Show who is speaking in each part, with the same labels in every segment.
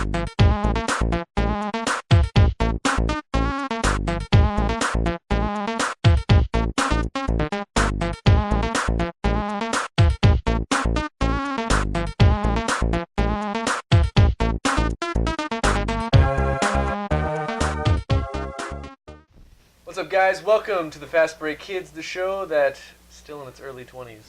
Speaker 1: What's up, guys? Welcome to the Fast Break Kids, the show that's still in its early 20s.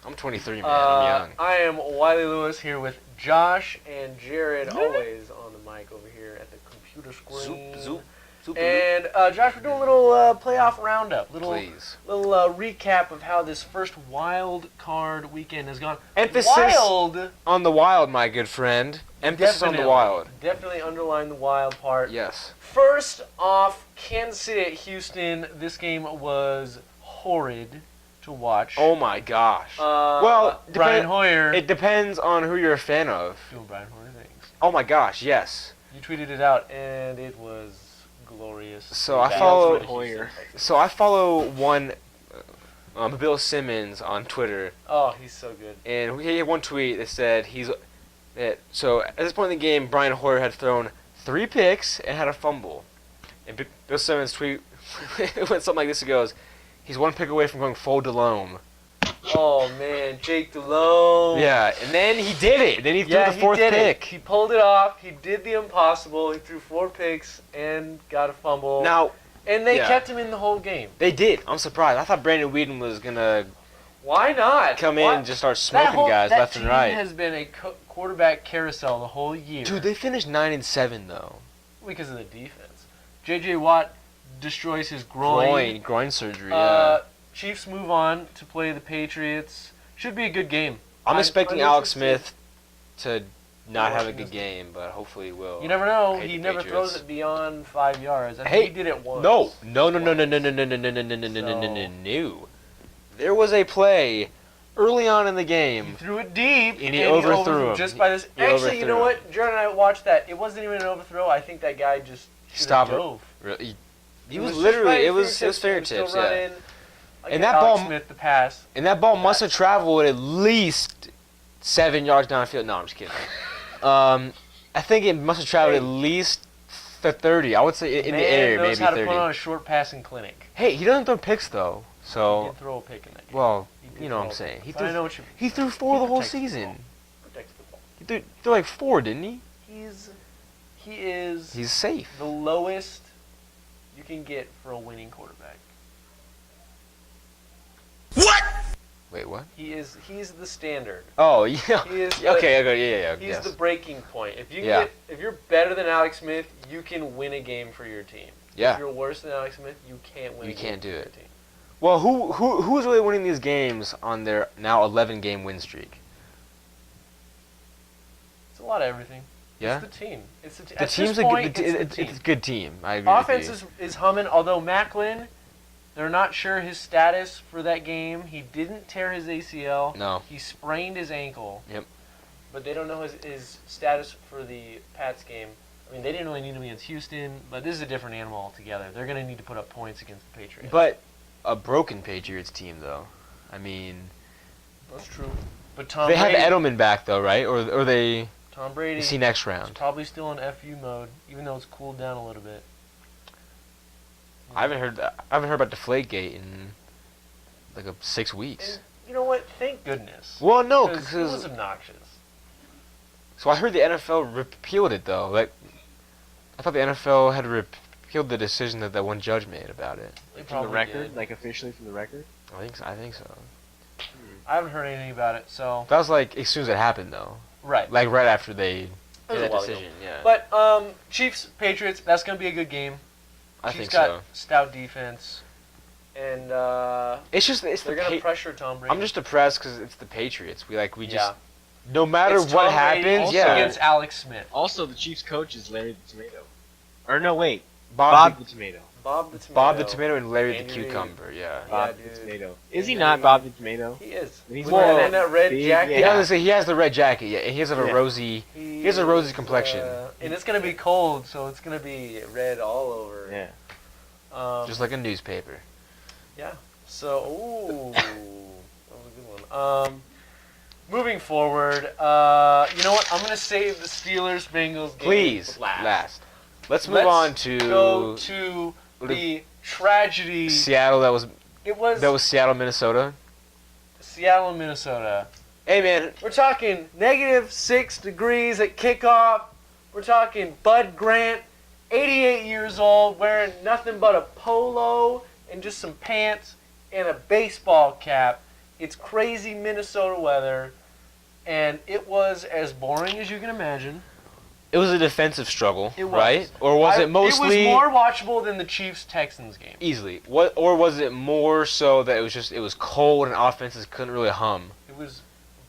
Speaker 2: I'm 23, man. I'm young.
Speaker 1: I am Wiley Lewis here with Josh and Jared, always on the mic over here at the computer screen.
Speaker 2: Zoop.
Speaker 1: And Josh, we're doing a little playoff roundup, little recap of how this first wild card weekend has gone.
Speaker 2: Emphasis
Speaker 1: wild
Speaker 2: on the wild, my good friend. Emphasis on the wild.
Speaker 1: Definitely underline the wild part.
Speaker 2: Yes.
Speaker 1: First off, Kansas City at Houston. This game was horrid to watch.
Speaker 2: Oh my gosh.
Speaker 1: Brian Hoyer.
Speaker 2: It depends on who you're a fan of.
Speaker 1: Doing Brian Hoyer things.
Speaker 2: Oh my gosh, yes.
Speaker 1: You tweeted it out, and it was glorious.
Speaker 2: So I follow Hoyer. So I follow one, Bill Simmons on Twitter.
Speaker 1: Oh, he's so good.
Speaker 2: And he had one tweet that said so at this point in the game, Brian Hoyer had thrown 3 picks and had a fumble. And Bill Simmons' tweet went something like this. It goes, he's 1 pick away from going full Delhomme.
Speaker 1: Oh, man, Jake Delhomme.
Speaker 2: Yeah, and then he did it. Then he threw the 4th pick.
Speaker 1: He pulled it off. He did the impossible. He threw 4 picks and got a fumble. And they kept him in the whole game.
Speaker 2: They did. I'm surprised. I thought Brandon Whedon was going to
Speaker 1: Why not?
Speaker 2: come in and just start smoking guys left and right.
Speaker 1: That team has been a quarterback carousel the whole year.
Speaker 2: Dude, they finished 9-7 though.
Speaker 1: Because of the defense. J.J. Watt destroys his groin.
Speaker 2: Groin surgery, yeah.
Speaker 1: Chiefs move on to play the Patriots. Should be a good game.
Speaker 2: I'm expecting Alex Smith to not have a good game, but hopefully he will.
Speaker 1: You never know. He never throws it beyond 5 yards. I think he did it once.
Speaker 2: No. There was a play early on in the game.
Speaker 1: He threw it deep,
Speaker 2: and he overthrew him.
Speaker 1: Just by this. Actually, you know what? Jared and I watched that. It wasn't even an overthrow. I think that guy just dove.
Speaker 2: Really? He was literally. It was fingertips. Yeah.
Speaker 1: And that ball, Smith, the pass.
Speaker 2: And that ball must have traveled at least 7 yards downfield. No, I'm just kidding. I think it must have traveled at least 30. I would say in the air, maybe 30.
Speaker 1: Knows how to put on a short passing clinic.
Speaker 2: Hey, he doesn't throw picks though. So
Speaker 1: he did throw a pick in that game.
Speaker 2: Well, you know what I'm saying. He threw 4 the whole season.
Speaker 1: Protects the ball.
Speaker 2: He threw like 4, didn't he?
Speaker 1: He's
Speaker 2: safe.
Speaker 1: The lowest you can get for a winning quarterback.
Speaker 2: What? Wait, what?
Speaker 1: He's the standard.
Speaker 2: Oh, yeah.
Speaker 1: Yeah. He's the breaking point. If you're better than Alex Smith, you can win a game for your team.
Speaker 2: Yeah.
Speaker 1: If you're worse than Alex Smith, you can't win.
Speaker 2: You can't do it. Well, who's really winning these games on their now 11-game win streak?
Speaker 1: It's a lot of everything.
Speaker 2: Yeah.
Speaker 1: It's the team. It's the
Speaker 2: team's it's a good team. I agree.
Speaker 1: Offense is humming. Although Macklin, they're not sure his status for that game. He didn't tear his ACL.
Speaker 2: No.
Speaker 1: He sprained his ankle.
Speaker 2: Yep.
Speaker 1: But they don't know his status for the Pats game. I mean, they didn't really need him against Houston, but this is a different animal altogether. They're going to need to put up points against the Patriots.
Speaker 2: But a broken Patriots team, though. I mean,
Speaker 1: that's true. But
Speaker 2: they have Edelman back, though, right? Or they?
Speaker 1: Tom Brady.
Speaker 2: Is he next round?
Speaker 1: He's probably still in FU mode, even though it's cooled down a little bit.
Speaker 2: I haven't heard about Deflategate in like 6 weeks.
Speaker 1: And you know what? Thank goodness.
Speaker 2: Well, no,
Speaker 1: because it was obnoxious.
Speaker 2: So I heard the NFL repealed it though. Like, I thought the NFL had repealed the decision that one judge made about it.
Speaker 3: From the record, like officially from the record.
Speaker 2: I think so.
Speaker 1: I haven't heard anything about it, so.
Speaker 2: That was like as soon as it happened, though.
Speaker 1: Right.
Speaker 2: Like right after they made that decision. Yeah.
Speaker 1: But Chiefs Patriots, that's gonna be a good game.
Speaker 2: I think
Speaker 1: so. Chiefs got stout defense, and they're gonna pressure Tom Brady.
Speaker 2: I'm just depressed because it's the Patriots. We just no matter what happens,
Speaker 1: against Alex Smith.
Speaker 3: Also, the Chiefs coach is Larry the Tomato. Or no, wait,
Speaker 2: Bob
Speaker 3: the Tomato.
Speaker 1: Bob the Tomato.
Speaker 2: Bob the Tomato and Larry the Cucumber. Yeah.
Speaker 3: Bob the Tomato. Is he not Bob the Tomato?
Speaker 1: He is.
Speaker 3: He's
Speaker 1: wearing that red jacket.
Speaker 2: Yeah, he has the red jacket. Yeah, he has a rosy. He has a rosy complexion.
Speaker 1: And it's gonna be cold, so it's gonna be red all over.
Speaker 3: Yeah.
Speaker 2: Just like a newspaper.
Speaker 1: Yeah. So, that was a good one. moving forward, you know what? I'm going to save the Steelers-Bengals game
Speaker 2: Please,
Speaker 1: last.
Speaker 2: Let's move on
Speaker 1: go to the tragedy.
Speaker 2: Seattle. That
Speaker 1: was
Speaker 2: Seattle, Minnesota.
Speaker 1: Seattle, Minnesota.
Speaker 2: Hey, man.
Speaker 1: We're talking -6 degrees at kickoff. We're talking Bud Grant, 88 years old, wearing nothing but a polo and just some pants and a baseball cap. It's crazy Minnesota weather, and it was as boring as you can imagine.
Speaker 2: It was a defensive struggle,
Speaker 1: It was.
Speaker 2: right? Or was it mostly...
Speaker 1: It was more watchable than the Chiefs-Texans game.
Speaker 2: Easily. Or was it more so that it was cold and offenses couldn't really hum?
Speaker 1: It was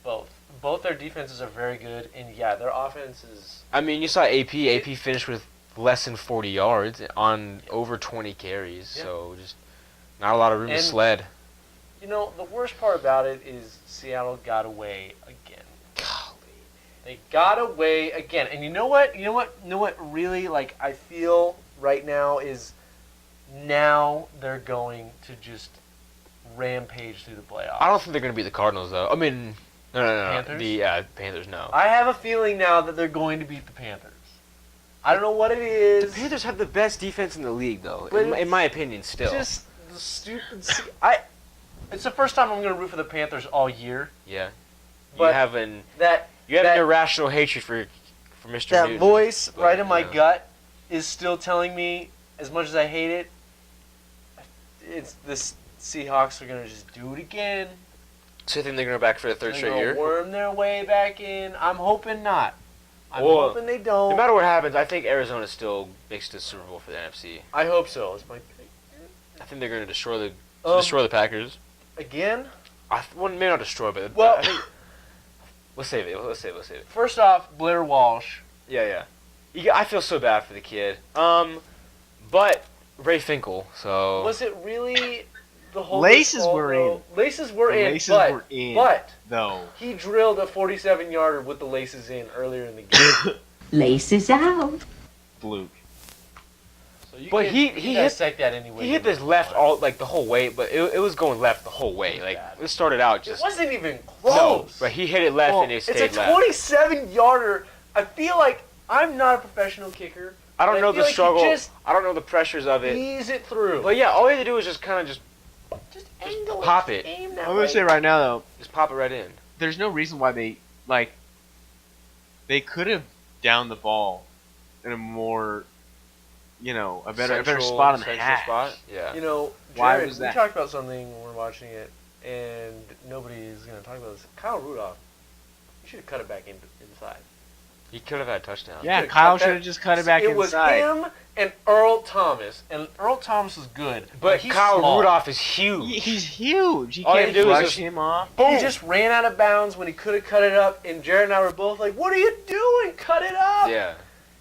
Speaker 1: both. Both their defenses are very good, and yeah, their offense is...
Speaker 2: I mean, you saw AP. AP finished with less than 40 yards on over 20 carries, so just not a lot of room to sled.
Speaker 1: You know, the worst part about it is Seattle got away again.
Speaker 2: Golly.
Speaker 1: They got away again. And you know what? You know what really, like, I feel right now is now they're going to just rampage through the playoffs.
Speaker 2: I don't think they're going to beat the Cardinals, though. I mean, no.
Speaker 1: Panthers?
Speaker 2: The Panthers, no.
Speaker 1: I have a feeling now that they're going to beat the Panthers. I don't know what it is.
Speaker 2: The Panthers have the best defense in the league, though,
Speaker 1: But
Speaker 2: in my opinion, still.
Speaker 1: Just the stupid... It's the first time I'm going to root for the Panthers all year.
Speaker 2: Yeah.
Speaker 1: But
Speaker 2: you have an irrational hatred for Mr.
Speaker 1: That
Speaker 2: Newton,
Speaker 1: voice
Speaker 2: but,
Speaker 1: right in my gut is still telling me, as much as I hate it, it's the Seahawks are going to just do it again.
Speaker 2: So you think they're going to go back for the third straight year?
Speaker 1: Worm their way back in. I'm hoping not. I'm hoping they don't.
Speaker 2: No matter what happens, I think Arizona still makes the Super Bowl for the NFC.
Speaker 1: I hope so. It's my pick.
Speaker 2: I think they're going to destroy the Packers.
Speaker 1: Again?
Speaker 2: Maybe not destroy, but
Speaker 1: well,
Speaker 2: I think let's save it.
Speaker 1: First off, Blair Walsh.
Speaker 2: Yeah. I feel so bad for the kid. But Ray Finkel. So
Speaker 1: was it really the whole
Speaker 3: Laces were in.
Speaker 1: Laces were in. But
Speaker 3: no.
Speaker 1: He drilled a 47-yarder with the laces in earlier in the game.
Speaker 4: Laces out.
Speaker 3: Fluke.
Speaker 1: So
Speaker 2: but he hit
Speaker 1: that anyway.
Speaker 2: He hit this left the whole way, but it was going left the whole way. Like it started out just.
Speaker 1: It wasn't even close.
Speaker 2: No, but he hit it left and it stayed left.
Speaker 1: It's a 27-yarder. I feel like I'm not a professional kicker.
Speaker 2: I don't know the struggle.
Speaker 1: Just
Speaker 2: I don't know the pressures of it.
Speaker 1: ease it through.
Speaker 2: But yeah, all you have to do is just kind of just
Speaker 1: angle
Speaker 2: pop it.
Speaker 1: Aim that
Speaker 3: I'm gonna say right now though,
Speaker 2: just pop it right in.
Speaker 3: There's no reason why they could have downed the ball in a more, a better spot on the hash.
Speaker 2: Spot? Yeah.
Speaker 1: Jared,
Speaker 3: why was that?
Speaker 1: We talked about something when we were watching it, and nobody is going to talk about this. Kyle Rudolph, you should have cut it back inside.
Speaker 2: He could have had a touchdown.
Speaker 3: Yeah, Kyle should have just cut it back inside.
Speaker 1: It was him and Earl Thomas, and Earl Thomas was good.
Speaker 2: But
Speaker 1: he's
Speaker 2: Kyle
Speaker 1: small.
Speaker 2: Rudolph is huge.
Speaker 3: He's huge. You
Speaker 2: All
Speaker 3: can't
Speaker 2: you do is
Speaker 3: rush
Speaker 2: just
Speaker 3: him off.
Speaker 1: He just ran out of bounds when he could have cut it up, and Jared and I were both like, what are you doing? Cut it up!
Speaker 2: Yeah.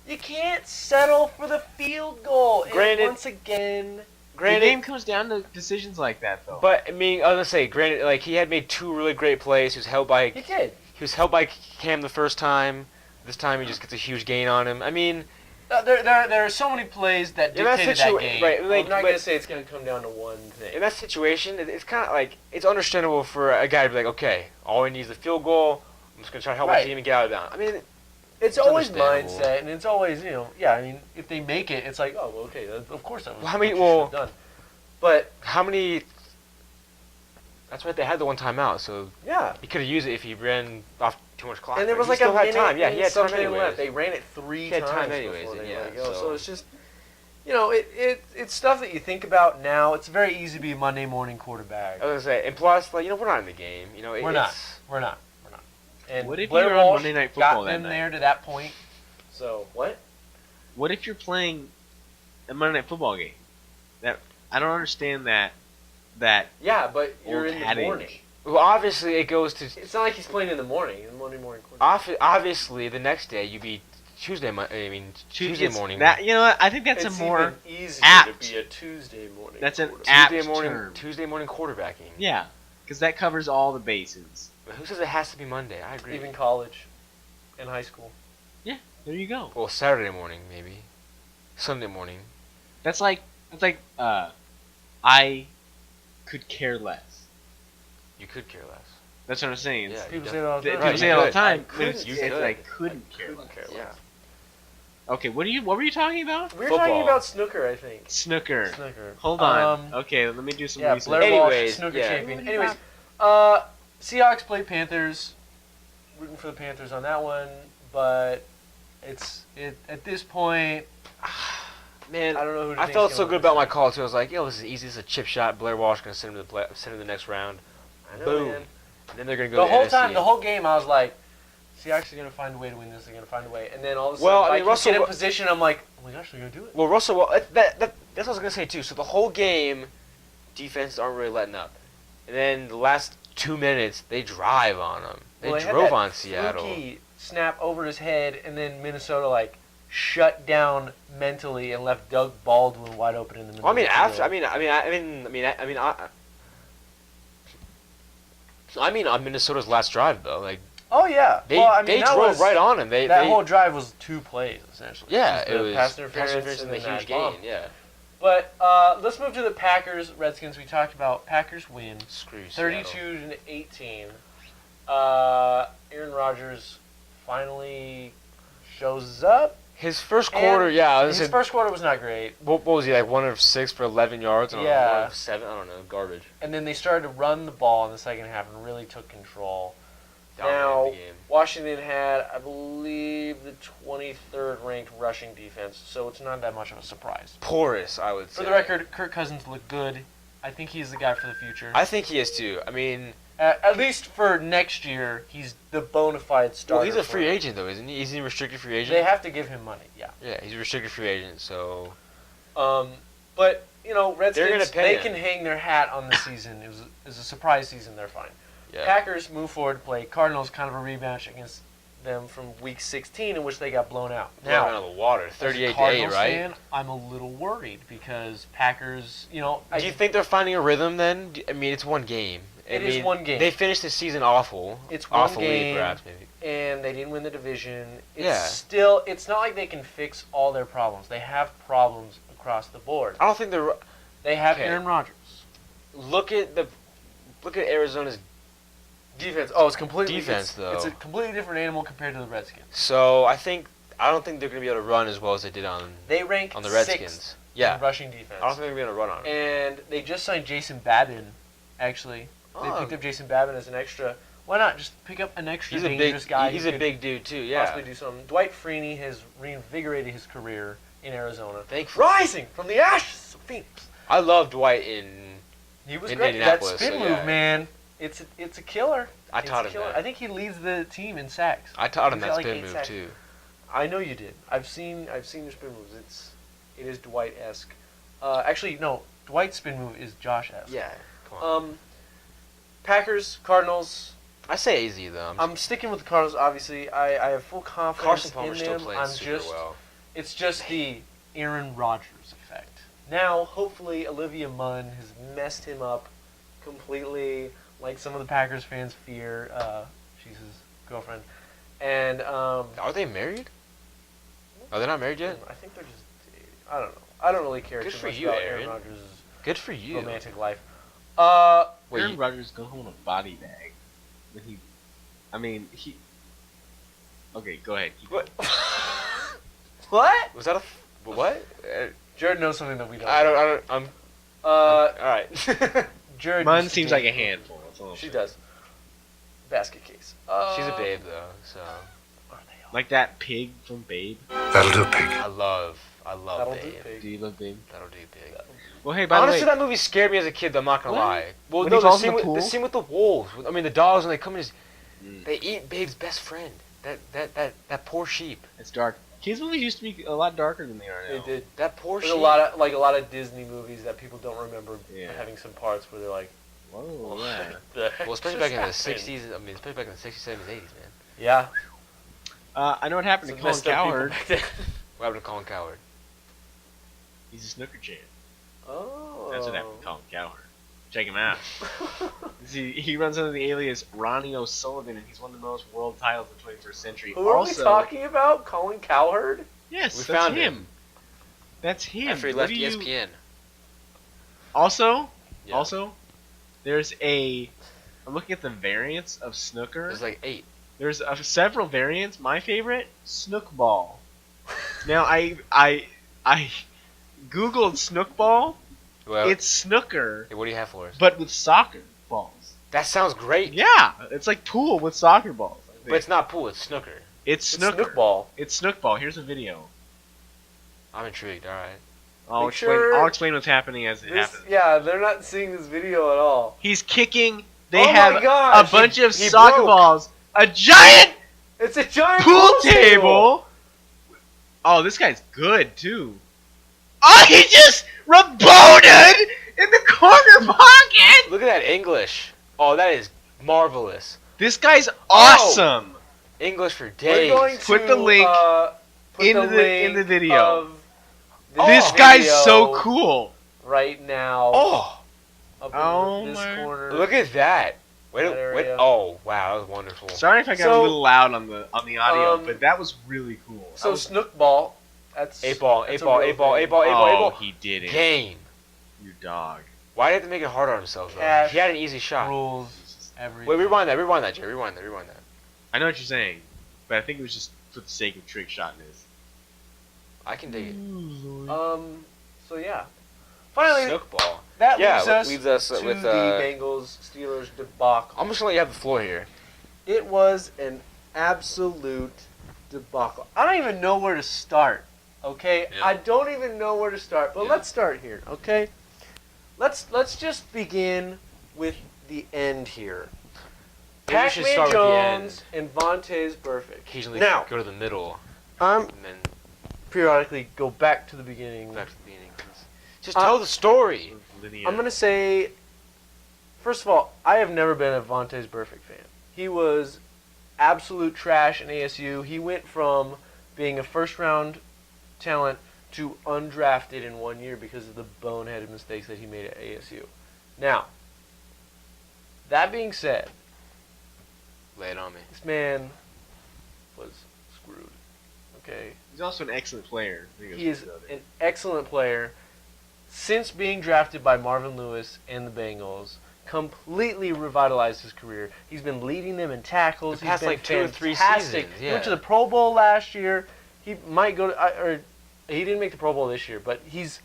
Speaker 1: You can't settle for the field goal.
Speaker 2: Granted,
Speaker 1: and once again...
Speaker 3: The game comes down to decisions like that, though.
Speaker 2: But, I mean, I was going to say, granted, like, he had made 2 really great plays. He was held by...
Speaker 1: He did.
Speaker 2: He was held by Cam the first time. This time he just gets a huge gain on him. I mean...
Speaker 1: There are so many plays that dictated that game.
Speaker 2: Right, like,
Speaker 1: I'm not going to say it's going to come down to one thing.
Speaker 2: In that situation, it's kind of like... It's understandable for a guy to be like, okay, all he needs is a field goal. I'm just going to try to help my team and get out of bounds. I mean...
Speaker 1: It's always mindset, and it's always, if they make it, it's like, oh, well, okay, of course that was what you should have done. But
Speaker 2: how many... That's right, they had the one timeout, so
Speaker 1: yeah,
Speaker 2: he could have used it if he ran off too much clock.
Speaker 1: And there was
Speaker 2: he
Speaker 1: like a minute
Speaker 2: time. Yeah, he had time
Speaker 1: something left. They ran it 3 times.
Speaker 2: He had time anyways,
Speaker 1: before they let it go.
Speaker 2: so
Speaker 1: So it's just, it's stuff that you think about now. It's very easy to be a Monday morning quarterback.
Speaker 2: I was gonna say, and plus, like, we're not in the game.
Speaker 1: We're not. And
Speaker 3: what if
Speaker 1: Blair
Speaker 3: you're on
Speaker 1: Walsh
Speaker 3: Monday Night Football
Speaker 1: got
Speaker 3: that
Speaker 1: them
Speaker 3: night?
Speaker 1: there to that point. So what?
Speaker 3: What if you're playing a Monday Night Football game? I don't understand that.
Speaker 1: Yeah, but you're in the
Speaker 3: adage.
Speaker 1: morning.
Speaker 2: Well, obviously, it goes to...
Speaker 1: It's not like he's playing in the morning, in the Monday morning quarterback.
Speaker 2: Obviously, the next day, you'd be Tuesday morning.
Speaker 3: You know what? I think that's
Speaker 1: it's
Speaker 3: a more
Speaker 1: even easier
Speaker 3: apt.
Speaker 1: to be a Tuesday morning.
Speaker 3: That's an
Speaker 1: quarterback.
Speaker 3: apt
Speaker 2: Tuesday morning quarterbacking.
Speaker 3: Yeah, because that covers all the bases.
Speaker 2: But who says it has to be Monday? I agree.
Speaker 1: Even college and high school.
Speaker 3: Yeah, there you go.
Speaker 2: Well, Saturday morning, maybe. Sunday morning.
Speaker 3: That's like I could care less.
Speaker 2: You could care less.
Speaker 3: That's what I'm saying.
Speaker 2: Yeah,
Speaker 1: People say it all the
Speaker 3: People
Speaker 1: time.
Speaker 3: say it all the
Speaker 2: could.
Speaker 3: time.
Speaker 1: I
Speaker 3: But it's
Speaker 1: couldn't.
Speaker 3: I couldn't care less.
Speaker 2: Yeah.
Speaker 3: Okay, what were you talking about?
Speaker 1: We were
Speaker 2: Football.
Speaker 1: talking about snooker, I think.
Speaker 3: Snooker.
Speaker 1: Snooker.
Speaker 3: Hold on. Okay, let me do some
Speaker 1: Yeah,
Speaker 3: research.
Speaker 1: Blair Walsh,
Speaker 2: Anyways,
Speaker 1: snooker
Speaker 2: yeah.
Speaker 1: champion. Anyways, Seahawks play Panthers. Rooting for the Panthers on that one, but at this point,
Speaker 2: Man,
Speaker 1: I don't know who to
Speaker 2: I
Speaker 1: think's
Speaker 2: felt
Speaker 1: gonna
Speaker 2: so
Speaker 1: win
Speaker 2: good
Speaker 1: this
Speaker 2: about my
Speaker 1: thing.
Speaker 2: call too. I was like, yo, this is easy. This is a chip shot. Blair Walsh gonna send him to the next round.
Speaker 1: I know,
Speaker 2: Boom.
Speaker 1: man.
Speaker 2: And then they're gonna go
Speaker 1: The
Speaker 2: to
Speaker 1: whole
Speaker 2: NFC.
Speaker 1: time, the whole game, I was like, Seahawks are gonna find a way to win this. They're gonna find a way, and then all of a sudden,
Speaker 2: Well, I mean,
Speaker 1: Vikings
Speaker 2: Russell-
Speaker 1: get in position. I'm like, oh my gosh, they're gonna do it.
Speaker 2: Well, Russell, that's what I was gonna say too. So the whole game, defenses aren't really letting up, and then the last 2 minutes they drive on them. They
Speaker 1: Well, had
Speaker 2: drove
Speaker 1: that
Speaker 2: on Seattle.
Speaker 1: fluky snap over his head, and then Minnesota like shut down mentally and left Doug Baldwin wide open in the middle.
Speaker 2: Well, I mean,
Speaker 1: of the
Speaker 2: after I mean on Minnesota's last drive though, like
Speaker 1: Oh yeah.
Speaker 2: they
Speaker 1: well, I mean,
Speaker 2: they
Speaker 1: that
Speaker 2: drove
Speaker 1: was,
Speaker 2: right on him.
Speaker 1: That whole drive was 2 plays essentially.
Speaker 2: yeah,
Speaker 1: Just
Speaker 2: it
Speaker 1: the
Speaker 2: was
Speaker 1: pass interference
Speaker 2: and
Speaker 1: and
Speaker 2: the
Speaker 1: then
Speaker 2: huge
Speaker 1: that bomb.
Speaker 2: gain. Yeah,
Speaker 1: But let's move to the Packers Redskins. We talked about Packers win
Speaker 2: screw Seattle.
Speaker 1: 32-18. Aaron Rodgers finally shows up.
Speaker 2: His first quarter,
Speaker 1: And
Speaker 2: yeah,
Speaker 1: His first quarter was not great,
Speaker 2: what was he like? 1 of 6 for 11 yards. Or
Speaker 1: Yeah.
Speaker 2: 1 of 7. I don't know, garbage.
Speaker 1: and then they started to run the ball in the second half and really took control.
Speaker 2: Dominated
Speaker 1: Now,
Speaker 2: the game.
Speaker 1: Washington had, I believe, the 23rd ranked rushing defense, so it's not that much of a surprise.
Speaker 2: Porous, I would say.
Speaker 1: For the record, Kirk Cousins looked good. I think he's the guy for the future.
Speaker 2: I think he is too. I mean,
Speaker 1: At least for next year, he's the bona fide starter.
Speaker 2: well, he's a
Speaker 1: for
Speaker 2: free
Speaker 1: them.
Speaker 2: agent though, isn't he? Is he a restricted free agent?
Speaker 1: They have to give him money, yeah.
Speaker 2: Yeah, he's a restricted free agent, so
Speaker 1: But you know, Redskins,
Speaker 2: gonna pay
Speaker 1: they
Speaker 2: him.
Speaker 1: can hang their hat on the season. It was a surprise season. They're fine.
Speaker 2: yeah.
Speaker 1: Packers move forward to play Cardinals, kind of a rematch against them from Week 16, in which they got blown out.
Speaker 2: Blown out of the water,
Speaker 1: as a
Speaker 2: 38-8,
Speaker 1: Cardinals
Speaker 2: right?
Speaker 1: fan, I'm a little worried because Packers, you know,
Speaker 2: Do you think they're finding a rhythm then? I mean, it's one game.
Speaker 1: It is one game.
Speaker 2: They finished the season awful.
Speaker 1: It's one
Speaker 2: awfully,
Speaker 1: game.
Speaker 2: perhaps maybe.
Speaker 1: and they didn't win the division. It's
Speaker 2: Yeah.
Speaker 1: still, it's not like they can fix all their problems. They have problems across the board.
Speaker 2: I don't think they're.
Speaker 1: They have
Speaker 2: Okay.
Speaker 1: Aaron Rodgers.
Speaker 2: Look at Arizona's.
Speaker 1: Defense. Oh, it's completely
Speaker 2: Defense,
Speaker 1: It's a
Speaker 2: though.
Speaker 1: completely different animal compared to the Redskins.
Speaker 2: So I don't think they're going to be able to run as well as they did on
Speaker 1: They rank
Speaker 2: the
Speaker 1: 6th
Speaker 2: Redskins. Yeah,
Speaker 1: in rushing defense.
Speaker 2: I don't think they're going to be able to run on them.
Speaker 1: And they just signed Jason Babin. Actually, they
Speaker 2: Oh.
Speaker 1: picked up Jason Babin as an extra. Why not just pick up an extra
Speaker 2: He's a
Speaker 1: dangerous
Speaker 2: big.
Speaker 1: guy?
Speaker 2: He's
Speaker 1: who
Speaker 2: a
Speaker 1: could
Speaker 2: big dude too. Yeah.
Speaker 1: Possibly do something. Dwight Freeney has reinvigorated his career in Arizona,
Speaker 2: Thankfully.
Speaker 1: rising from the ashes of Phoenix.
Speaker 2: I love Dwight in.
Speaker 1: He was
Speaker 2: In
Speaker 1: great. That
Speaker 2: Indianapolis,
Speaker 1: spin
Speaker 2: so
Speaker 1: move,
Speaker 2: yeah.
Speaker 1: man. It's a killer.
Speaker 2: I
Speaker 1: It's
Speaker 2: taught
Speaker 1: a
Speaker 2: him
Speaker 1: killer.
Speaker 2: that.
Speaker 1: I think he leads the team in sacks.
Speaker 2: I taught him
Speaker 1: He's
Speaker 2: that
Speaker 1: got like
Speaker 2: spin
Speaker 1: 8
Speaker 2: move
Speaker 1: sacks.
Speaker 2: too.
Speaker 1: I know you did. I've seen your spin moves. It is Dwight-esque. Actually, no. Dwight's spin move is Josh-esque.
Speaker 2: Yeah. Come on.
Speaker 1: Packers, Cardinals.
Speaker 2: I say AZ though.
Speaker 1: I'm sticking with the Cardinals. Obviously, I have full confidence
Speaker 2: Carson Palmer
Speaker 1: in
Speaker 2: still
Speaker 1: them.
Speaker 2: playing
Speaker 1: I'm
Speaker 2: super
Speaker 1: just.
Speaker 2: well.
Speaker 1: It's just the Aaron Rodgers effect. Now, hopefully, Olivia Munn has messed him up completely, like some of the Packers fans fear. She's his girlfriend, and
Speaker 2: Are they married? Are they not married yet?
Speaker 1: I think they're just dating. I don't know. I don't really care
Speaker 2: Good
Speaker 1: too
Speaker 2: for
Speaker 1: much
Speaker 2: you,
Speaker 1: about
Speaker 2: Aaron.
Speaker 1: Aaron Rodgers'
Speaker 2: Good for you.
Speaker 1: romantic life.
Speaker 2: Wait,
Speaker 3: Aaron Rodgers go home in a body bag. When he. Okay, go ahead. Keep
Speaker 2: What?
Speaker 1: What?
Speaker 2: Was that a what?
Speaker 1: Jared knows something that we don't.
Speaker 2: I don't. I'm.
Speaker 1: All
Speaker 2: right.
Speaker 1: Jared.
Speaker 3: Mine
Speaker 1: used to
Speaker 3: seems
Speaker 1: date
Speaker 3: like a
Speaker 1: her.
Speaker 3: handful. That's all I'm
Speaker 1: She
Speaker 3: saying.
Speaker 1: does. Basket case.
Speaker 2: She's a babe though, so
Speaker 1: Are they all?
Speaker 3: Like that pig from Babe.
Speaker 4: That'll do, pig.
Speaker 2: I love
Speaker 1: That'll do,
Speaker 2: Babe.
Speaker 1: pig.
Speaker 3: Do you love Babe?
Speaker 2: That'll do big.
Speaker 3: Well, hey, by
Speaker 2: Honestly,
Speaker 3: the way,
Speaker 2: that movie scared me as a kid. Though, I'm not gonna
Speaker 3: What?
Speaker 2: lie. Well,
Speaker 3: When
Speaker 2: no,
Speaker 3: he
Speaker 2: the
Speaker 3: falls in
Speaker 2: scene,
Speaker 3: the
Speaker 2: with,
Speaker 3: pool?
Speaker 2: the scene with the wolves. I mean, the dogs when they come in.
Speaker 3: Mm.
Speaker 2: They eat Babe's best friend. That poor sheep.
Speaker 3: it's dark. Kids movies used to be a lot darker than they are now.
Speaker 1: They did.
Speaker 2: That poor
Speaker 1: There's
Speaker 2: sheep.
Speaker 1: a lot of Disney movies that people don't remember
Speaker 3: Yeah.
Speaker 1: having some parts where they're like,
Speaker 3: Whoa, yeah.
Speaker 1: the heck
Speaker 2: Well, especially
Speaker 1: just
Speaker 2: back in the
Speaker 1: happened?
Speaker 2: '60s. I mean, especially back in the '60s, '70s, '80s, man.
Speaker 1: Yeah.
Speaker 3: I know what happened
Speaker 1: Some
Speaker 3: to Colin
Speaker 1: messed up people
Speaker 3: Cowherd.
Speaker 1: back then.
Speaker 2: What happened to Colin Cowherd?
Speaker 3: He's a snooker champ.
Speaker 1: Oh.
Speaker 3: That's what happened to Colin Cowherd. Check him out. He runs under the alias Ronnie O'Sullivan, and he's won the most world titles in the 21st century.
Speaker 1: Who are
Speaker 3: also,
Speaker 1: we talking about? Colin Cowherd?
Speaker 3: Yes,
Speaker 2: We
Speaker 3: that's
Speaker 2: found
Speaker 3: him.
Speaker 2: him.
Speaker 3: That's him.
Speaker 2: After he
Speaker 3: What
Speaker 2: left
Speaker 3: do you-
Speaker 2: ESPN.
Speaker 3: Also,
Speaker 2: Yeah.
Speaker 3: also, there's a I'm looking at the variants of snooker.
Speaker 2: There's like 8.
Speaker 3: There's several variants. My favorite, Snookball. Now I googled Snookball.
Speaker 2: Well,
Speaker 3: It's snooker,
Speaker 2: hey, what do you have for us?
Speaker 3: but with soccer balls.
Speaker 2: That sounds great.
Speaker 3: Yeah, it's like pool with soccer balls. I think.
Speaker 2: But it's not pool. It's snooker.
Speaker 3: It's snooker.
Speaker 1: Snookball.
Speaker 3: It's Snookball. Here's a video.
Speaker 2: I'm intrigued. All right.
Speaker 3: I'll
Speaker 1: Make
Speaker 3: explain.
Speaker 1: sure
Speaker 3: I'll explain what's happening as it happens.
Speaker 1: Yeah, they're not seeing this video at all.
Speaker 3: He's kicking. They
Speaker 1: Oh my
Speaker 3: have
Speaker 1: gosh,
Speaker 3: a bunch of
Speaker 2: he
Speaker 3: soccer
Speaker 2: broke.
Speaker 3: balls. A giant
Speaker 1: It's a giant
Speaker 3: pool table. Oh, this guy's good too. Oh, he just rebooted in the corner pocket.
Speaker 2: Look at that English. Oh, that is marvelous.
Speaker 3: This guy's awesome.
Speaker 2: English for
Speaker 1: We're
Speaker 2: days.
Speaker 1: going to
Speaker 3: Put the link
Speaker 1: put
Speaker 3: in
Speaker 1: the
Speaker 3: the-
Speaker 1: link
Speaker 3: in the video.
Speaker 1: of this
Speaker 3: This guy's so
Speaker 1: video
Speaker 3: cool.
Speaker 1: right now.
Speaker 2: Oh,
Speaker 1: Up
Speaker 3: Oh
Speaker 1: in this
Speaker 3: my-
Speaker 1: corner.
Speaker 2: look at that. Wait,
Speaker 1: That
Speaker 2: wait.
Speaker 1: area.
Speaker 2: Oh, wow, that was wonderful.
Speaker 3: Sorry if I got
Speaker 1: So-
Speaker 3: a little loud on the audio,
Speaker 1: Um,
Speaker 3: but that was really cool. I
Speaker 1: So
Speaker 3: was-
Speaker 1: Snookball. That's
Speaker 2: 8 ball,
Speaker 1: that's
Speaker 2: 8
Speaker 1: a
Speaker 2: ball,
Speaker 1: real
Speaker 2: 8 ball,
Speaker 1: thing.
Speaker 2: 8 ball, 8 ball, 8 ball.
Speaker 3: he did it.
Speaker 2: Game.
Speaker 3: You dog.
Speaker 2: Why did they have to make it harder on himself, though?
Speaker 1: Cash
Speaker 2: He had an easy shot.
Speaker 1: rules everything.
Speaker 2: Wait, rewind that, Jay. Rewind that.
Speaker 3: I know what you're saying, but I think it was just for the sake of trick shotness.
Speaker 2: I can dig it.
Speaker 1: So yeah. Finally,
Speaker 2: Snookball.
Speaker 1: that
Speaker 2: Yeah,
Speaker 1: leaves us
Speaker 2: to
Speaker 1: to
Speaker 2: with
Speaker 1: the Bengals Steelers debacle.
Speaker 2: I'm just gonna let you have the floor here.
Speaker 1: It was an absolute debacle. I don't even know where to start. Okay,
Speaker 2: Yeah.
Speaker 1: I don't even know where to start. But
Speaker 2: Yeah.
Speaker 1: let's start here. Okay, let's just begin with the end here.
Speaker 2: Maybe we should
Speaker 1: Pac-Man
Speaker 2: start with the end.
Speaker 1: Jones and Vontaze Burfict.
Speaker 2: Occasionally
Speaker 1: Now,
Speaker 2: go to the middle
Speaker 1: I'm
Speaker 2: and then
Speaker 1: periodically go back to the beginning.
Speaker 2: back to the beginning. Just tell the story.
Speaker 3: Linear.
Speaker 1: I'm gonna say, first of all, I have never been a Vontaze Burfict fan. He was absolute trash in ASU. He went from being a first-round talent to undrafted in 1 year because of the boneheaded mistakes that he made at ASU. Now, that being said,
Speaker 2: Lay it on me.
Speaker 1: this man was screwed. Okay,
Speaker 3: He's also an excellent player. I think
Speaker 1: he is
Speaker 3: that's
Speaker 1: an excellent player. Since being drafted by Marvin Lewis and the Bengals, completely revitalized his career. He's been leading them in tackles.
Speaker 2: The past,
Speaker 1: He's been
Speaker 2: like, 2 or 3
Speaker 1: fantastic.
Speaker 2: seasons,
Speaker 1: He went to
Speaker 2: yeah.
Speaker 1: the Pro Bowl last year. He might go to, or he didn't make the Pro Bowl this year, but he's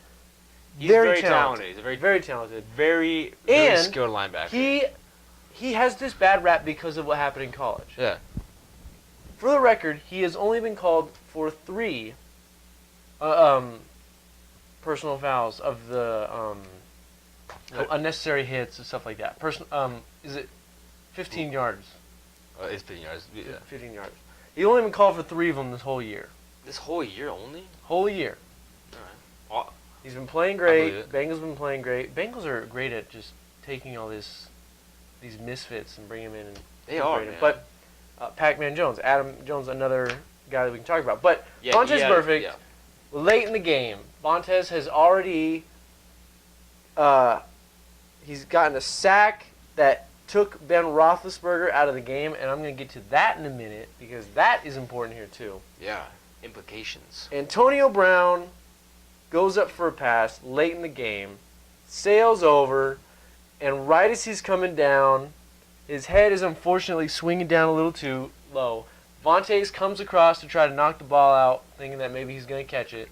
Speaker 1: very talented.
Speaker 2: He's a very,
Speaker 1: Very talented.
Speaker 2: very
Speaker 1: And
Speaker 2: skilled linebacker.
Speaker 1: He has this bad rap because of what happened in college.
Speaker 2: Yeah.
Speaker 1: For the record, he has only been called for 3 personal fouls of the unnecessary hits and stuff like that. Is it 15 yards?
Speaker 2: It's 15 yards. Yeah.
Speaker 1: 15 yards. He only been called for 3 of them this whole year.
Speaker 2: This whole year only?
Speaker 1: Whole year.
Speaker 2: Alright.
Speaker 1: He's been playing
Speaker 2: I
Speaker 1: great.
Speaker 2: believe it.
Speaker 1: Bengals been playing great. Bengals are great at just taking all these misfits and bringing them in and
Speaker 2: They are,
Speaker 1: integrating
Speaker 2: man.
Speaker 1: them. But Pac-Man Jones, Adam Jones, another guy that we can talk about. But
Speaker 2: Yeah,
Speaker 1: Vontaze
Speaker 2: yeah,
Speaker 1: Burfict,
Speaker 2: yeah.
Speaker 1: late in the game, Vontaze has already he's gotten a sack that took Ben Roethlisberger out of the game, and I'm going to get to that in a minute because that is important here too.
Speaker 2: Yeah. Implications.
Speaker 1: Antonio Brown goes up for a pass late in the game, sails over, and right as he's coming down, his head is unfortunately swinging down a little too low. Vontaze comes across to try to knock the ball out, thinking that maybe he's going to catch it.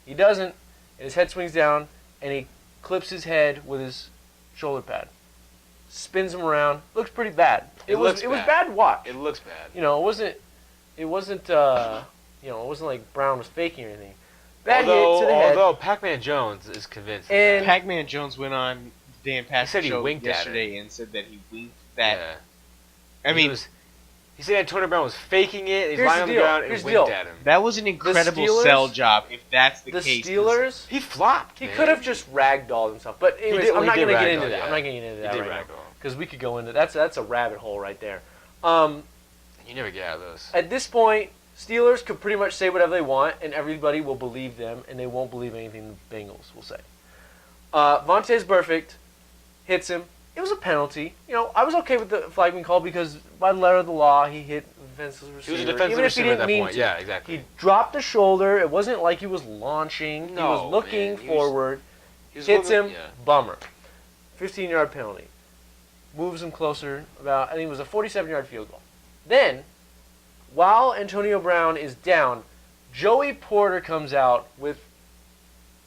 Speaker 1: He doesn't, and his head swings down, and he clips his head with his shoulder pad. Spins him around. Looks pretty bad. It was
Speaker 2: bad.
Speaker 1: bad to watch.
Speaker 2: It looks bad.
Speaker 1: You know, it wasn't like Brown was faking or anything. Bad hit to the head.
Speaker 2: Although Pac-Man Jones is convinced. of
Speaker 1: And-
Speaker 2: that.
Speaker 3: Pac-Man Jones went on Dan Patrick
Speaker 2: said he
Speaker 3: show
Speaker 2: winked at
Speaker 3: yesterday and said that he winked that.
Speaker 2: Yeah.
Speaker 3: I mean,
Speaker 2: he said Antonio Brown was faking it. He's
Speaker 1: Here's
Speaker 2: lying
Speaker 1: the
Speaker 2: on the
Speaker 1: deal.
Speaker 2: ground
Speaker 1: Here's
Speaker 2: and
Speaker 1: the
Speaker 2: winked
Speaker 1: deal.
Speaker 2: at him.
Speaker 3: that was an incredible
Speaker 1: Steelers-
Speaker 3: sell job if that's the
Speaker 1: The
Speaker 3: case.
Speaker 1: Steelers,
Speaker 2: He flopped.
Speaker 1: he
Speaker 2: man.
Speaker 1: could have just ragdolled himself. But anyways,
Speaker 2: did- well,
Speaker 1: I'm
Speaker 2: he
Speaker 1: not
Speaker 2: did
Speaker 1: going to get
Speaker 2: ragdoll,
Speaker 1: into that.
Speaker 2: yeah.
Speaker 1: I'm not going to get into
Speaker 2: He
Speaker 1: that
Speaker 2: did
Speaker 1: right now
Speaker 2: ragdoll.
Speaker 1: because we could go into that's a rabbit hole right there.
Speaker 2: You never get out of those.
Speaker 1: At this point, Steelers could pretty much say whatever they want, and everybody will believe them, and they won't believe anything the Bengals will say. Vontaze Burfict hits him. It was a penalty. You know, I was okay with the flag being called because by the letter of the law, he hit the defensive receiver.
Speaker 2: He was a defensive
Speaker 1: even if he
Speaker 2: receiver at
Speaker 1: didn't
Speaker 2: that
Speaker 1: mean
Speaker 2: point.
Speaker 1: to.
Speaker 2: Yeah, exactly.
Speaker 1: He dropped the shoulder. It wasn't like he was launching. He
Speaker 2: No,
Speaker 1: was looking
Speaker 2: man. He was-
Speaker 1: forward.
Speaker 2: He was
Speaker 1: Hits
Speaker 2: looking-
Speaker 1: him.
Speaker 2: Yeah.
Speaker 1: Bummer. 15-yard penalty. moves them closer. I think it was a 47-yard field goal. Then, while Antonio Brown is down, Joey Porter comes out with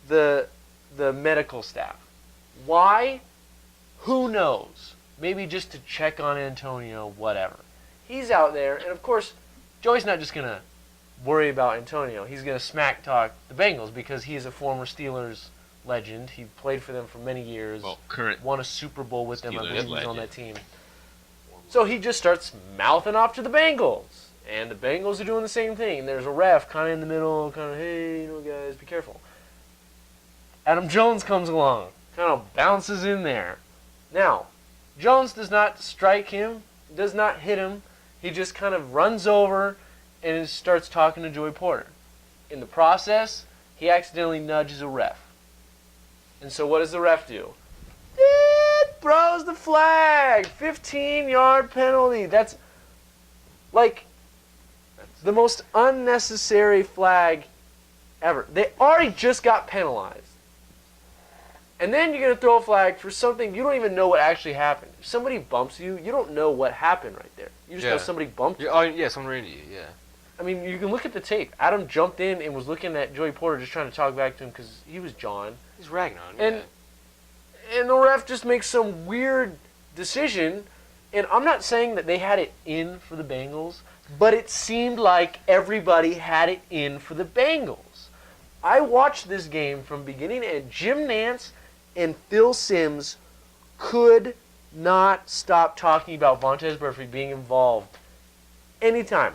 Speaker 1: the medical staff. Why? Who knows? Maybe just to check on Antonio, whatever. He's out there, and of course, Joey's not just going to worry about Antonio. He's going to smack talk the Bengals because he is a former Steelers legend. He played for them for many years.
Speaker 3: Well, current
Speaker 1: won a Super Bowl with them. I
Speaker 3: Steelers
Speaker 1: believe he was on
Speaker 3: legend.
Speaker 1: that team. So he just starts mouthing off to the Bengals. And the Bengals are doing the same thing. There's a ref kind of in the middle, kind of, hey, guys, be careful. Adam Jones comes along, kind of bounces in there. Now, Jones does not strike him, does not hit him. He just kind of runs over and starts talking to Joey Porter. In the process, he accidentally nudges a ref. And so what does the ref do? It throws the flag. 15-yard penalty. That's like the most unnecessary flag ever. They already just got penalized. And then you're going to throw a flag for something you don't even know what actually happened. If somebody bumps you, you don't know what happened right there. You just know somebody bumped you.
Speaker 2: Oh, yeah, someone ran into you, yeah.
Speaker 1: I mean, you can look at the tape. Adam jumped in and was looking at Joey Porter just trying to talk back to him because he was John.
Speaker 2: He's ragging on him,
Speaker 1: And the ref just makes some weird decision. And I'm not saying that they had it in for the Bengals, but it seemed like everybody had it in for the Bengals. I watched this game from beginning to end. Jim Nantz and Phil Simms could not stop talking about Vontaze Burfict being involved anytime.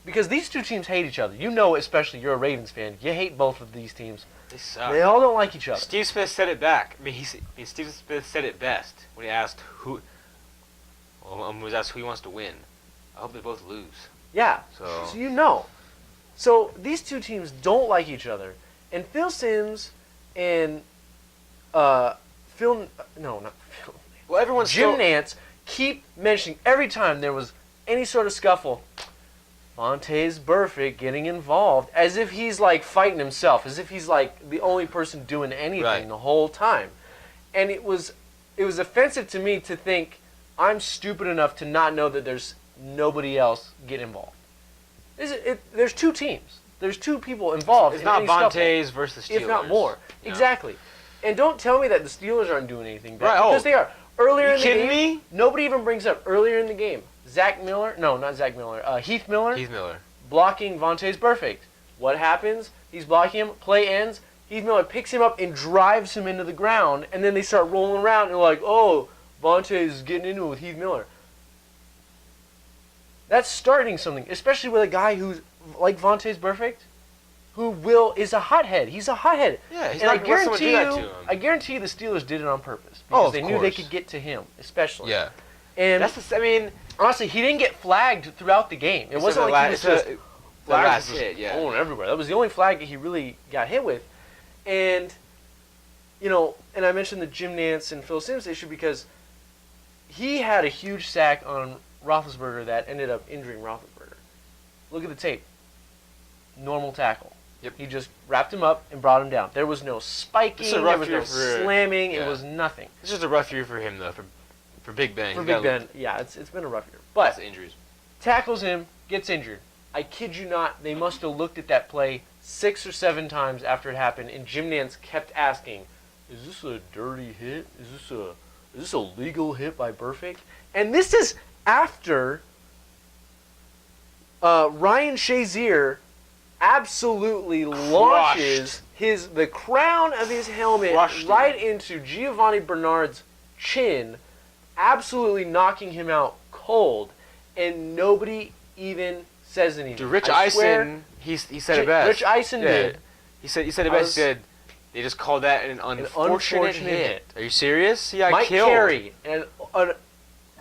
Speaker 1: Because these two teams hate each other. You know, especially you're a Ravens fan. You hate both of these teams.
Speaker 2: They suck.
Speaker 1: They all don't like each other.
Speaker 2: Steve Smith said it back. Steve Smith said it best when he asked who he wants to win. I hope they both lose.
Speaker 1: Yeah.
Speaker 2: So
Speaker 1: you know. So these two teams don't like each other. And Phil Simms and not Phil.
Speaker 2: Well, everyone's
Speaker 1: Jim Nantz keep mentioning every time there was any sort of scuffle, Vontaze Burfict getting involved, as if he's like fighting himself, as if he's like the only person doing anything the whole time. And it was offensive to me to think I'm stupid enough to not know that there's nobody else get involved. There's two teams. There's two people involved.
Speaker 2: It's
Speaker 1: in
Speaker 2: not
Speaker 1: any scuffle,
Speaker 2: Vontaze versus the Steelers.
Speaker 1: if not more.
Speaker 2: No.
Speaker 1: Exactly. And don't tell me that the Steelers aren't doing anything bad.
Speaker 2: Right,
Speaker 1: Because they are. Earlier in the game,
Speaker 2: me?
Speaker 1: nobody even brings up earlier in the game. Heath Miller blocking Vontaze Burfict. What happens? He's blocking him. Play ends. Heath Miller picks him up and drives him into the ground. And then they start rolling around and they're like, oh, Vontaze is getting into it with Heath Miller. That's starting something, especially with a guy who's like Vontaze Burfict, who is a hothead. He's a hothead.
Speaker 2: Yeah, he's
Speaker 1: and
Speaker 2: not going to let someone do that to him.
Speaker 1: I guarantee you the Steelers did it on purpose. Because
Speaker 2: of
Speaker 1: they knew they
Speaker 2: course.
Speaker 1: could get to him, especially.
Speaker 2: Yeah.
Speaker 1: And honestly, he didn't get flagged throughout the game. It wasn't like he was just
Speaker 2: the
Speaker 1: flags
Speaker 2: last
Speaker 1: was
Speaker 2: hit, yeah.
Speaker 1: going everywhere. That was the only flag that he really got hit with. And, and I mentioned the Jim Nantz and Phil Simms issue because he had a huge sack on Roethlisberger that ended up injuring Roethlisberger. Look at the tape. Normal tackle.
Speaker 2: Yep.
Speaker 1: He just wrapped him up and brought him down. There was no spiking. There was no slamming.
Speaker 2: Yeah.
Speaker 1: It was nothing.
Speaker 2: It's just a rough year for him, though, for Big Ben.
Speaker 1: For Big Ben, yeah, it's been a rough year. But
Speaker 2: lots of injuries.
Speaker 1: Tackles him, gets injured. I kid you not, they must have looked at that play 6 or 7 times after it happened, and Jim Nantz kept asking, is this a dirty hit? Is this a legal hit by Burfict? And this is after Ryan Shazier absolutely launches the crown of his helmet right into Giovanni Bernard's chin, absolutely knocking him out cold, and nobody even says anything.
Speaker 2: Dude, Rich Eisen, he said it best.
Speaker 1: Rich Eisen did.
Speaker 2: He said it best. He said they just called that an unfortunate hit. Are you serious? He got
Speaker 1: Mike
Speaker 2: killed.
Speaker 1: Carey,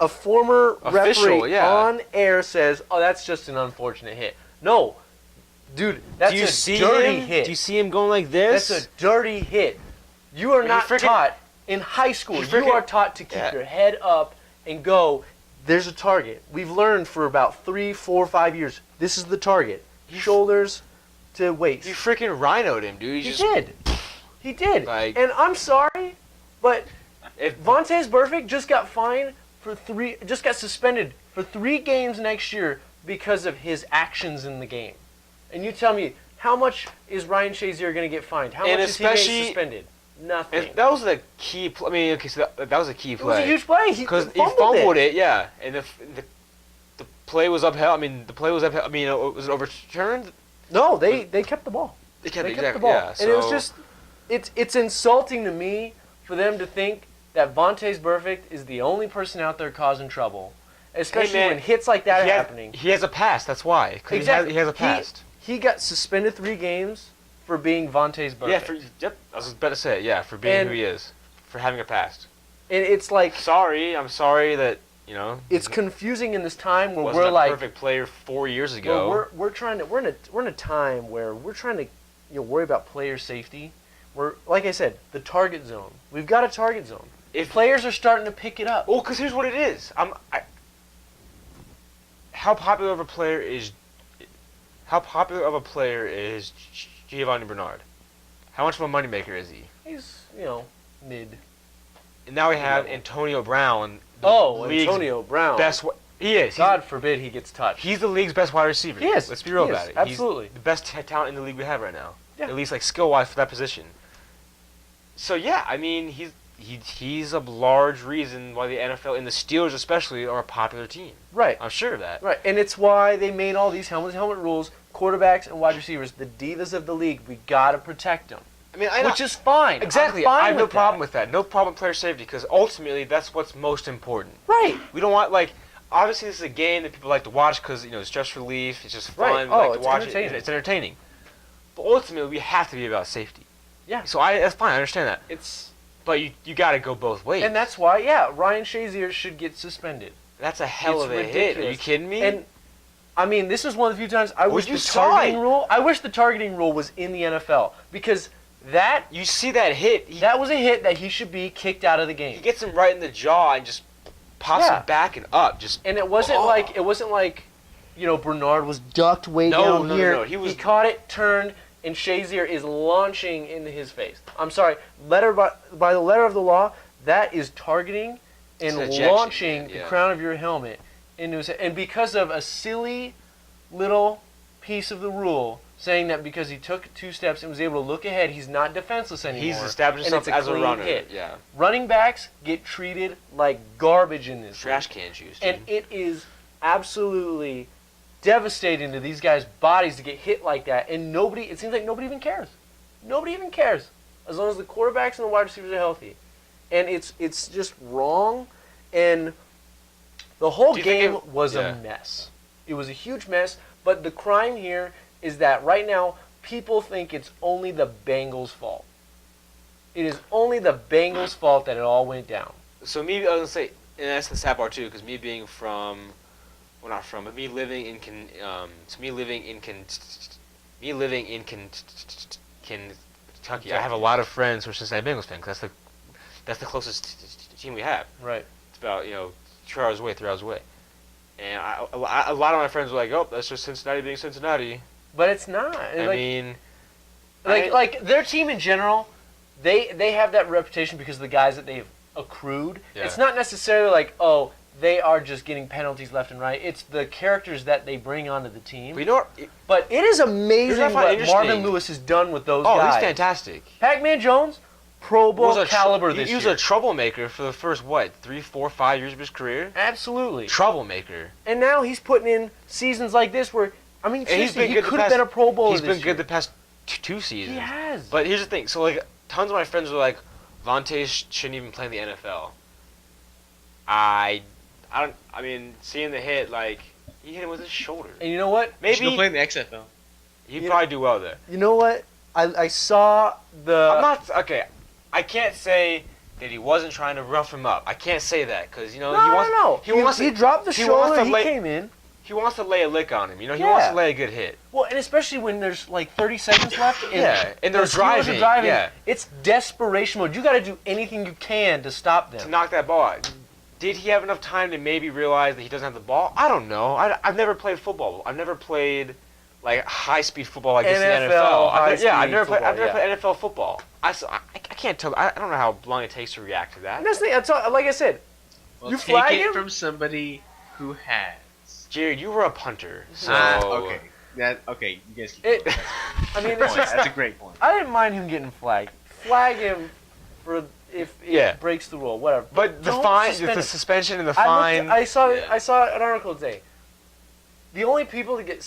Speaker 1: a former
Speaker 2: official,
Speaker 1: referee on air says, "Oh, that's just an unfortunate hit." No, dude, that's a dirty hit.
Speaker 2: Do you see him going like this?
Speaker 1: That's a dirty hit. You are not taught in high school. You are taught to keep your head up and go. There's a target. We've learned for about 3, 4, 5 years. This is the target. Shoulders to waist.
Speaker 2: You freaking rhinoed him, dude.
Speaker 1: He did.
Speaker 2: Like,
Speaker 1: and I'm sorry, but if Vontaze Burfict just got fined just got suspended for 3 games next year because of his actions in the game. And you tell me, how much is Ryan Shazier going to get fined? How much is he getting suspended? Nothing.
Speaker 2: And that was the key. I mean, okay, so that was a key play.
Speaker 1: It was a huge play.
Speaker 2: Because he fumbled it, yeah, and the play was upheld. I mean, the play was upheld. I mean, was it overturned?
Speaker 1: No, they kept the ball.
Speaker 2: They kept
Speaker 1: the ball.
Speaker 2: Yeah,
Speaker 1: and it was just, it's insulting to me for them to think that Vontaze Burfict is the only person out there causing trouble, especially when hits like that are happening.
Speaker 2: He has a past. That's why.
Speaker 1: Exactly.
Speaker 2: He has a past.
Speaker 1: He got suspended 3 games for being Vontaze Burfict.
Speaker 2: Yeah, I was about to say it. Yeah, for being who he is, for having a past.
Speaker 1: And it's like,
Speaker 2: I'm sorry that
Speaker 1: it's confusing in this time where
Speaker 2: wasn't
Speaker 1: we're
Speaker 2: a
Speaker 1: like
Speaker 2: perfect player 4 years ago.
Speaker 1: We're in a time where we're trying to worry about player safety. We're, like I said, the target zone. We've got a target zone. If players are starting to pick it up.
Speaker 2: Well, because here's what it is. How popular of a player is Giovanni Bernard? How much of a moneymaker is he?
Speaker 1: He's, mid.
Speaker 2: And now we have Antonio Brown.
Speaker 1: Antonio Brown.
Speaker 2: He is.
Speaker 1: God forbid he gets touched.
Speaker 2: He's the league's best wide receiver.
Speaker 1: He is.
Speaker 2: Let's be real about it.
Speaker 1: Absolutely.
Speaker 2: He's the best talent in the league we have right now.
Speaker 1: Yeah.
Speaker 2: At least skill-wise for that position. So yeah, I mean he's a large reason why the NFL and the Steelers especially are a popular team.
Speaker 1: Right.
Speaker 2: I'm sure of that.
Speaker 1: Right. And it's why they made all these helmet rules. Quarterbacks and wide receivers, the divas of the league, we gotta protect them.
Speaker 2: I mean, I know,
Speaker 1: which is fine.
Speaker 2: Exactly. I have no problem with that. No problem with player safety because ultimately that's what's most important.
Speaker 1: Right.
Speaker 2: We don't want obviously this is a game that people like to watch because it's stress relief. It's just fun.
Speaker 1: Right.
Speaker 2: We like to
Speaker 1: it's
Speaker 2: watch
Speaker 1: entertaining.
Speaker 2: It's entertaining. But ultimately we have to be about safety.
Speaker 1: Yeah.
Speaker 2: So that's fine. I understand that. But you got to go both ways.
Speaker 1: And that's why, Ryan Shazier should get suspended.
Speaker 2: That's a hell of a hit. Are you kidding me?
Speaker 1: And I mean, this is one of the few times I wish the targeting rule was in the NFL because
Speaker 2: you see that hit.
Speaker 1: That was a hit that he should be kicked out of the game.
Speaker 2: He gets him right in the jaw and just pops him back and up. And
Speaker 1: it wasn't like Bernard was ducked way down here.
Speaker 2: No.
Speaker 1: He caught it, turned, and Shazier is launching into his face. I'm sorry, by the letter of the law, that is targeting and launching the crown of your helmet into his head. And because of a silly little piece of the rule saying that because he took 2 steps and was able to look ahead, he's not defenseless anymore.
Speaker 2: He's established himself as a runner.
Speaker 1: Hit.
Speaker 2: Yeah.
Speaker 1: Running backs get treated like garbage in this
Speaker 2: trash
Speaker 1: league.
Speaker 2: can juice.
Speaker 1: And it is absolutely devastating to these guys' bodies to get hit like that, and it seems like nobody even cares. Nobody even cares as long as the quarterbacks and the wide receivers are healthy. And it's just wrong, and the whole game was a mess. It was a huge mess, but the crime here is that right now people think it's only the Bengals' fault. It is only the Bengals' fault that it all went down.
Speaker 2: So I was gonna say, and that's the sad part too, because me being from, well not from, but me living in Kentucky, I have a lot of friends who are Cincinnati Bengals fans. Cause that's the closest team we have.
Speaker 1: Right.
Speaker 2: It's about 2 hours away, 3 hours away, and a lot of my friends were like, "Oh, that's just Cincinnati being Cincinnati."
Speaker 1: But it's not.
Speaker 2: I mean,
Speaker 1: their team in general, they have that reputation because of the guys that they've accrued. Yeah. It's not necessarily like, oh, they are just getting penalties left and right. It's the characters that they bring onto the team. But it is amazing what Marvin Lewis has done with those guys.
Speaker 2: Oh, he's fantastic.
Speaker 1: Pac-Man Jones, Pro Bowl caliber this year.
Speaker 2: He was a troublemaker for the first, 3, 4, 5 years of his career?
Speaker 1: Absolutely.
Speaker 2: Troublemaker.
Speaker 1: And now he's putting in seasons like this where, I mean, seriously, he could have been a Pro Bowler this year.
Speaker 2: He's been good the past 2 seasons.
Speaker 1: He has.
Speaker 2: But here's the thing. So, tons of my friends were like, Vontaze shouldn't even play in the NFL. I mean, seeing the hit, he hit him with his shoulder.
Speaker 1: And you know what?
Speaker 3: Maybe he should go play in the XFL.
Speaker 2: He'd probably do well there.
Speaker 1: You know what? I saw the...
Speaker 2: I can't say that he wasn't trying to rough him up. I can't say that, because,
Speaker 1: He dropped the shoulder, he came in.
Speaker 2: He wants to lay a lick on him, He wants to lay a good hit.
Speaker 1: Well, and especially when there's 30 seconds left.
Speaker 2: And they're driving. Yeah.
Speaker 1: It's desperation mode. You got to do anything you can to stop them.
Speaker 2: To knock that ball out. Did he have enough time to maybe realize that he doesn't have the ball? I don't know. I've never played football. I've never played high-speed football like this in the NFL. I've never played NFL football. I can't tell. I don't know how long it takes to react to that.
Speaker 1: And that's the thing. Like I said,
Speaker 3: Well,
Speaker 1: You
Speaker 3: take
Speaker 1: flag
Speaker 3: it
Speaker 1: him?
Speaker 3: from somebody who has.
Speaker 2: Jared, you were a punter. So
Speaker 3: Okay. Okay, you guys keep
Speaker 1: It-
Speaker 3: going.
Speaker 1: I mean,
Speaker 3: That's a good
Speaker 1: it's
Speaker 3: point.
Speaker 1: just,
Speaker 3: That's a great point.
Speaker 1: I didn't mind him getting flagged. Flag him for if it
Speaker 2: Yeah.
Speaker 1: breaks the rule, whatever.
Speaker 2: But the
Speaker 1: Don't
Speaker 2: fine,
Speaker 1: suspend
Speaker 2: the
Speaker 1: him.
Speaker 2: suspension and the
Speaker 1: I
Speaker 2: fine.
Speaker 1: looked,
Speaker 2: yeah.
Speaker 1: I saw an article today. The only people that get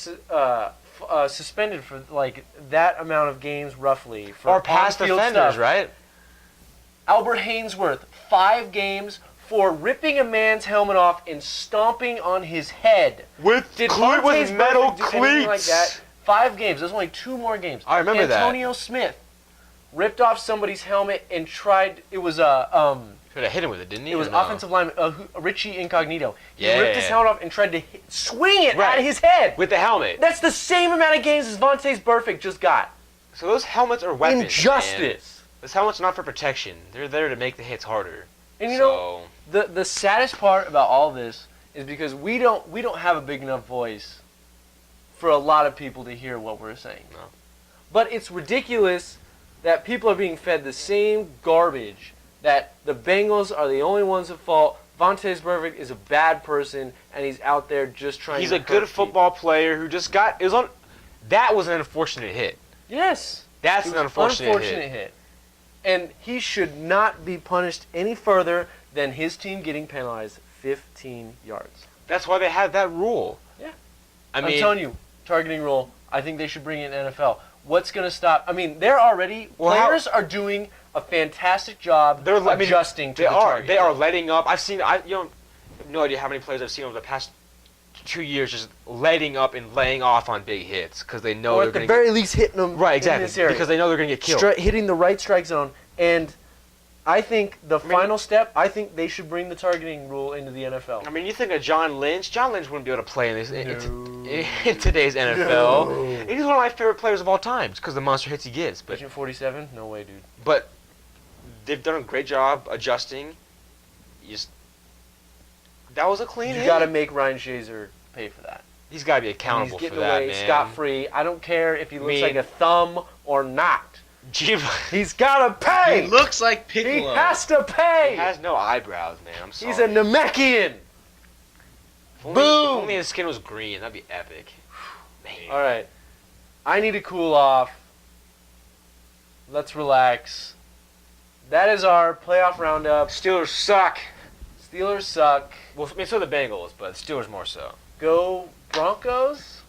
Speaker 1: suspended for like that amount of games, roughly, for
Speaker 2: Or past
Speaker 1: on-field
Speaker 2: offenders,
Speaker 1: stuff,
Speaker 2: right?
Speaker 1: Albert Hainsworth, 5 games for ripping a man's helmet off and stomping on his head.
Speaker 2: With
Speaker 1: Did
Speaker 2: with
Speaker 1: Vontaze
Speaker 2: metal
Speaker 1: Burfict do anything like
Speaker 2: cleats.
Speaker 1: that? 5 games. There's only 2 more games.
Speaker 2: I remember that.
Speaker 1: Antonio Smith ripped off somebody's helmet and tried. It was
Speaker 2: Could have hit him with it, didn't he?
Speaker 1: It was
Speaker 2: or no?
Speaker 1: offensive lineman Richie Incognito. He
Speaker 2: Yeah.
Speaker 1: ripped his helmet off and tried to swing it
Speaker 2: Right.
Speaker 1: at his head.
Speaker 2: With the helmet.
Speaker 1: That's the same amount of games as Vontaze Burfict just got.
Speaker 2: So those helmets are weapons. Man.
Speaker 1: Injustice.
Speaker 2: Those helmets are not for protection. They're there to make the hits harder.
Speaker 1: And you know, the saddest part about all this is because we don't have a big enough voice for a lot of people to hear what we're saying.
Speaker 2: No.
Speaker 1: But it's ridiculous that people are being fed the same garbage, that the Bengals are the only ones at fault. Vontaze Burfict is a bad person, and he's out there just trying
Speaker 2: He's
Speaker 1: to
Speaker 2: a good
Speaker 1: hurt
Speaker 2: football player who just got. It was on. That was an unfortunate hit.
Speaker 1: people. Yes.
Speaker 2: That's
Speaker 1: It
Speaker 2: an
Speaker 1: was
Speaker 2: unfortunate hit.
Speaker 1: And he should not be punished any further than his team getting penalized 15 yards.
Speaker 2: That's why they have that rule.
Speaker 1: Yeah.
Speaker 2: I'm
Speaker 1: I'm telling you, targeting rule, I think they should bring it in NFL. What's going to stop? I mean, they're already, players are doing a fantastic job adjusting to
Speaker 2: they
Speaker 1: the
Speaker 2: are.
Speaker 1: target.
Speaker 2: They are letting up. I've seen. I have no idea how many players I've seen over the past 2 years just letting up and laying off on big hits because they know
Speaker 1: or
Speaker 2: they're
Speaker 1: at the
Speaker 2: going to
Speaker 1: very least hitting them
Speaker 2: right
Speaker 1: in
Speaker 2: exactly
Speaker 1: this area.
Speaker 2: because they know they're going to get killed.
Speaker 1: Hitting the right strike zone. And I think the final step, I think they should bring the targeting rule into the NFL.
Speaker 2: I mean, you think of John Lynch. John Lynch wouldn't be able to play in this
Speaker 1: No.
Speaker 2: in today's NFL.
Speaker 1: No.
Speaker 2: And he's one of my favorite players of all time because the monster hits he gets. But
Speaker 1: Agent 47? No way, dude.
Speaker 2: but they've done a great job adjusting. That was a clean
Speaker 1: You
Speaker 2: hit.
Speaker 1: got to make Ryan Shazer pay for that.
Speaker 2: He's got to be
Speaker 1: And
Speaker 2: accountable
Speaker 1: he's
Speaker 2: for
Speaker 1: getting
Speaker 2: that,
Speaker 1: away
Speaker 2: man.
Speaker 1: scot-free. I don't care if he looks
Speaker 2: mean-
Speaker 1: like a thumb or not.
Speaker 2: Gee,
Speaker 1: He's got to pay.
Speaker 3: He looks like
Speaker 1: He
Speaker 3: Piccolo.
Speaker 1: has to
Speaker 2: he
Speaker 1: pay.
Speaker 2: has no eyebrows, man. I'm sorry.
Speaker 1: He's a Namekian.
Speaker 2: If only,
Speaker 1: Boom.
Speaker 2: If only his skin was green, that'd be epic. Man.
Speaker 1: All right. I need to cool off. Let's relax. That is our playoff roundup.
Speaker 2: Steelers suck.
Speaker 1: Steelers suck.
Speaker 2: Well, I mean, so the Bengals, but Steelers more so.
Speaker 1: Go Broncos.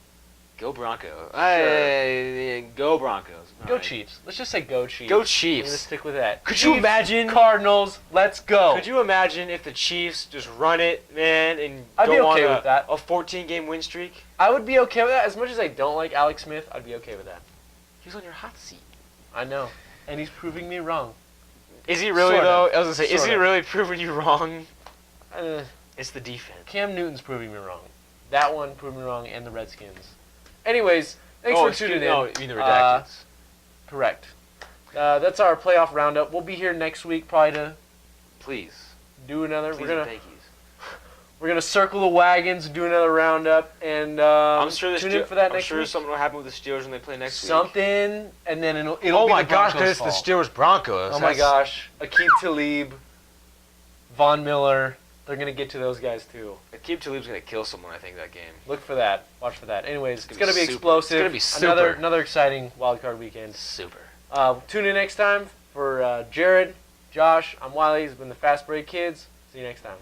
Speaker 2: Go Broncos.
Speaker 1: Sure.
Speaker 2: Go Broncos. All
Speaker 1: Go
Speaker 2: right.
Speaker 1: Chiefs. Let's just say go Chiefs.
Speaker 2: Go
Speaker 1: I'm gonna
Speaker 2: Chiefs.
Speaker 1: stick with that.
Speaker 2: Could you
Speaker 1: Chiefs,
Speaker 2: imagine?
Speaker 1: Cardinals? Let's go.
Speaker 2: Could you imagine if the Chiefs just run it, man, and
Speaker 1: I'd
Speaker 2: go
Speaker 1: be okay
Speaker 2: on
Speaker 1: with that.
Speaker 2: a 14-game win streak?
Speaker 1: I would be okay with that. As much as I don't like Alex Smith, I'd be okay with that.
Speaker 2: He's on your hot seat.
Speaker 1: I know. And he's proving me wrong.
Speaker 2: Is he really,
Speaker 1: Sort
Speaker 2: though?
Speaker 1: of.
Speaker 2: I was going to say, is
Speaker 1: Sort
Speaker 2: he
Speaker 1: of.
Speaker 2: really proving you wrong?
Speaker 1: Uh,
Speaker 2: It's the defense.
Speaker 1: Cam Newton's proving me wrong. That one proved me wrong, and the Redskins. Anyways, thanks for tuning in.
Speaker 2: No, you mean the Redacteds.
Speaker 1: Correct. That's our playoff roundup. We'll be here next week probably to
Speaker 2: Please.
Speaker 1: do another.
Speaker 2: Please
Speaker 1: We're gonna
Speaker 2: and thank yous.
Speaker 1: we're gonna circle the wagons and do another roundup, and
Speaker 2: I'm sure
Speaker 1: tune in for that next
Speaker 2: I'm sure
Speaker 1: week.
Speaker 2: something will happen with the Steelers when they play next week.
Speaker 1: Something, and then it'll
Speaker 2: Oh
Speaker 1: be
Speaker 2: my
Speaker 1: the
Speaker 2: gosh,
Speaker 1: Broncos'
Speaker 2: it's the
Speaker 1: fall.
Speaker 2: Steelers Broncos.
Speaker 1: Oh my gosh, Aqib Talib, Von Miller. They're gonna get to those guys too.
Speaker 2: Aqib Talib's going to kill someone, I think, that game.
Speaker 1: Look for that. Watch for that. Anyways, it's
Speaker 2: gonna
Speaker 1: gonna
Speaker 2: be
Speaker 1: be
Speaker 2: super.
Speaker 1: explosive.
Speaker 2: It's gonna be
Speaker 1: Another
Speaker 2: super.
Speaker 1: another exciting wild card weekend.
Speaker 2: Super.
Speaker 1: Tune in next time for Jared, Josh. I'm Wiley. This has been the Fast Break Kids. See you next time.